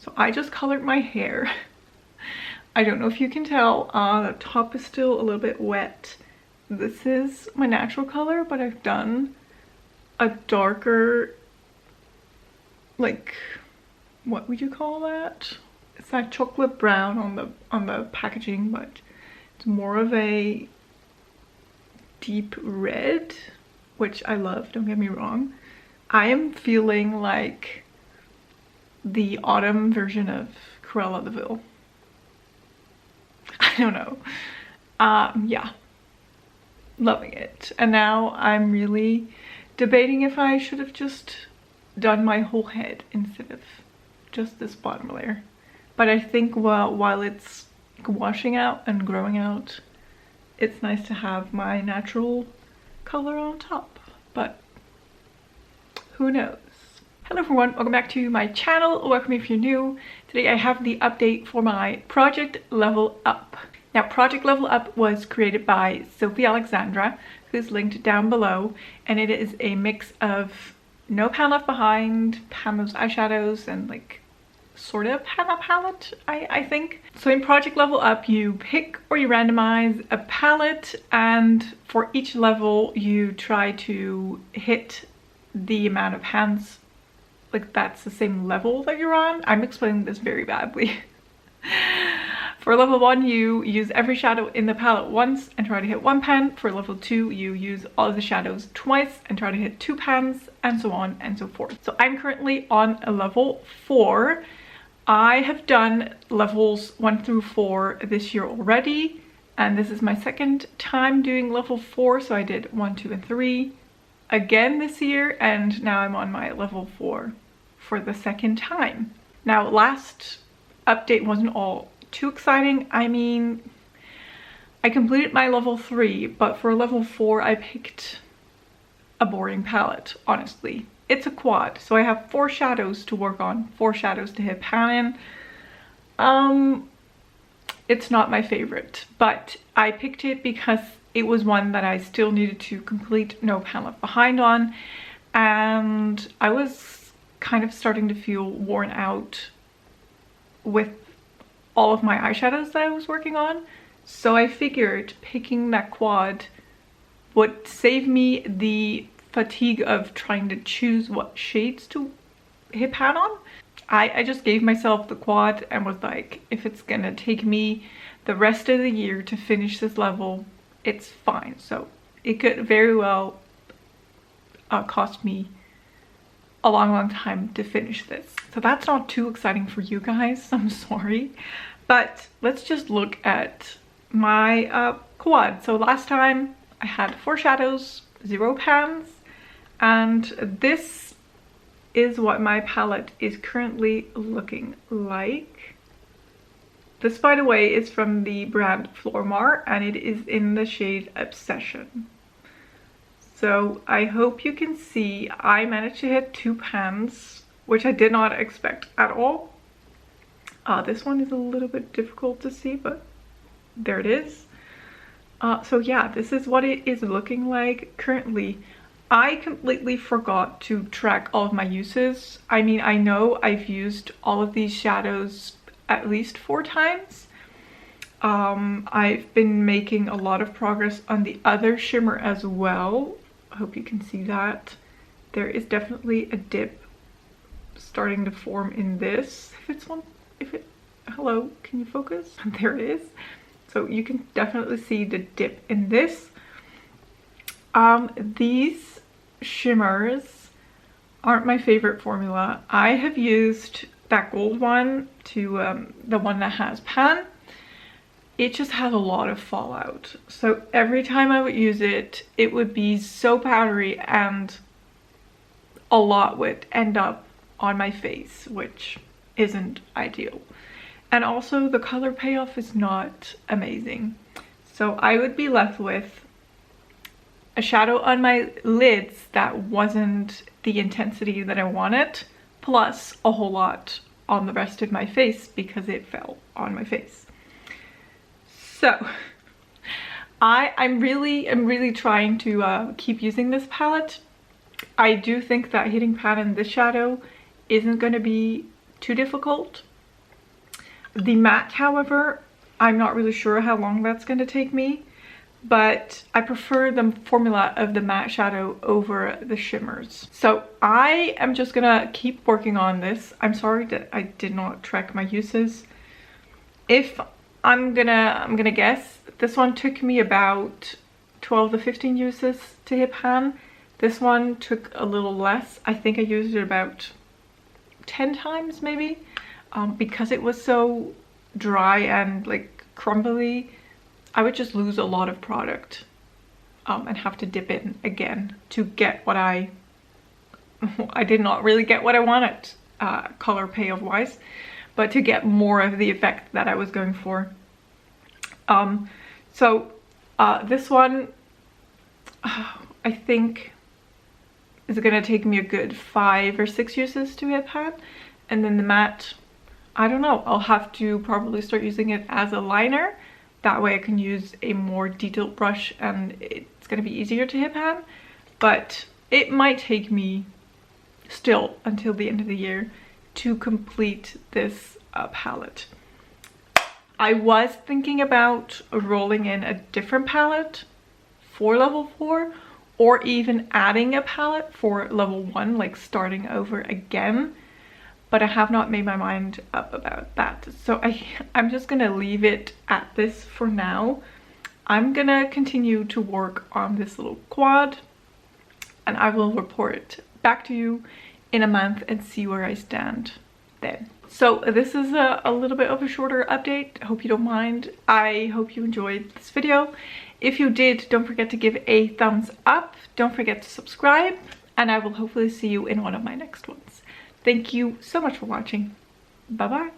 So I just colored my hair. I don't know if you can tell, the top is still a little bit wet. This is my natural color, but I've done a darker, like, what would you call that? It's like chocolate brown on the packaging, but it's more of a deep red, which I love, don't get me wrong. I am feeling like the autumn version of Cruella de Vil. I don't know. Yeah, loving it. And now I'm really debating if I should have just done my whole head instead of just this bottom layer. But I think while it's washing out and growing out, it's nice to have my natural color on top, but who knows? Hello everyone, welcome back to my channel. Welcome if you're new. Today I have the update for my Project Level Up. Now, Project Level Up was created by Sophie Alexandra, who's linked down below, and it is a mix of no pan left behind, Pamela's eyeshadows, and like sort of Hannah palette, I think. So in Project Level Up, you pick or you randomize a palette, and for each level you try to hit the amount of hands, like that's the same level that you're on. I'm explaining this very badly. For level 1, you use every shadow in the palette once and try to hit 1 pan. For level 2, you use all of the shadows twice and try to hit 2 pans, and so on and so forth. So I'm currently on a level 4. I have done levels 1 through 4 this year already, and this is my second time doing level 4, so I did 1, 2, and 3 again this year, and now I'm on my level 4 for the second time. Now, last update wasn't all too exciting. I mean, I completed my level 3, but for level 4 I picked a boring palette, honestly. It's a quad, so I have 4 shadows to work on, 4 shadows to hit pan in. It's not my favorite, but I picked it because it was one that I still needed to complete no pan left behind on, and I was kind of starting to feel worn out with all of my eyeshadows that I was working on. So I figured picking that quad would save me the fatigue of trying to choose what shades to hit pan on. I just gave myself the quad and was like, if it's gonna take me the rest of the year to finish this level, it's fine. So it could very well cost me a long time to finish this. So that's not too exciting for you guys, I'm sorry. But let's just look at my quad. So last time I had 4 shadows, 0 pans, and this is what my palette is currently looking like. This, by the way, is from the brand Flormar, and it is in the shade Obsession. So I hope you can see I managed to hit 2 pans, which I did not expect at all. This one is a little bit difficult to see, but there it is. So yeah, this is what it is looking like currently. I completely forgot to track all of my uses. I mean, I know I've used all of these shadows at least 4 times. I've been making a lot of progress on the other shimmer as well. I hope you can see that. There is definitely a dip starting to form in this. Hello, can you focus? There it is. So you can definitely see the dip in this. These shimmers aren't my favorite formula. I have used that gold one to the one that has pan. It just has a lot of fallout. So every time I would use it, it would be so powdery and a lot would end up on my face, which isn't ideal. And also the color payoff is not amazing. So I would be left with a shadow on my lids that wasn't the intensity that I wanted, plus a whole lot on the rest of my face because it fell on my face. So I'm really trying to keep using this palette. I do think that hitting pan in this shadow isn't going to be too difficult. The matte, however, I'm not really sure how long that's going to take me, but I prefer the formula of the matte shadow over the shimmers. So I am just gonna keep working on this. I'm sorry that I did not track my uses. If I'm gonna guess, this one took me about 12 to 15 uses to hit pan. This one took a little less. I think I used it about 10 times maybe, because it was so dry and like crumbly. I would just lose a lot of product and have to dip in again to get what I did not really get what I wanted color payoff wise, but to get more of the effect that I was going for. This one I think is gonna take me a good 5 or 6 uses to hit pan, and then the matte, I don't know, I'll have to probably start using it as a liner. That way I can use a more detailed brush and it's gonna be easier to hit pan, but it might take me still until the end of the year to complete this palette. I was thinking about rolling in a different palette for level 4, or even adding a palette for level 1, like starting over again, but I have not made my mind up about that. So I'm just gonna leave it at this for now. I'm gonna continue to work on this little quad and I will report back to you in a month and see where I stand then. So this is a little bit of a shorter update. I hope you don't mind. I hope you enjoyed this video. If you did, don't forget to give a thumbs up. Don't forget to subscribe, and I will hopefully see you in one of my next ones. Thank you so much for watching. Bye bye.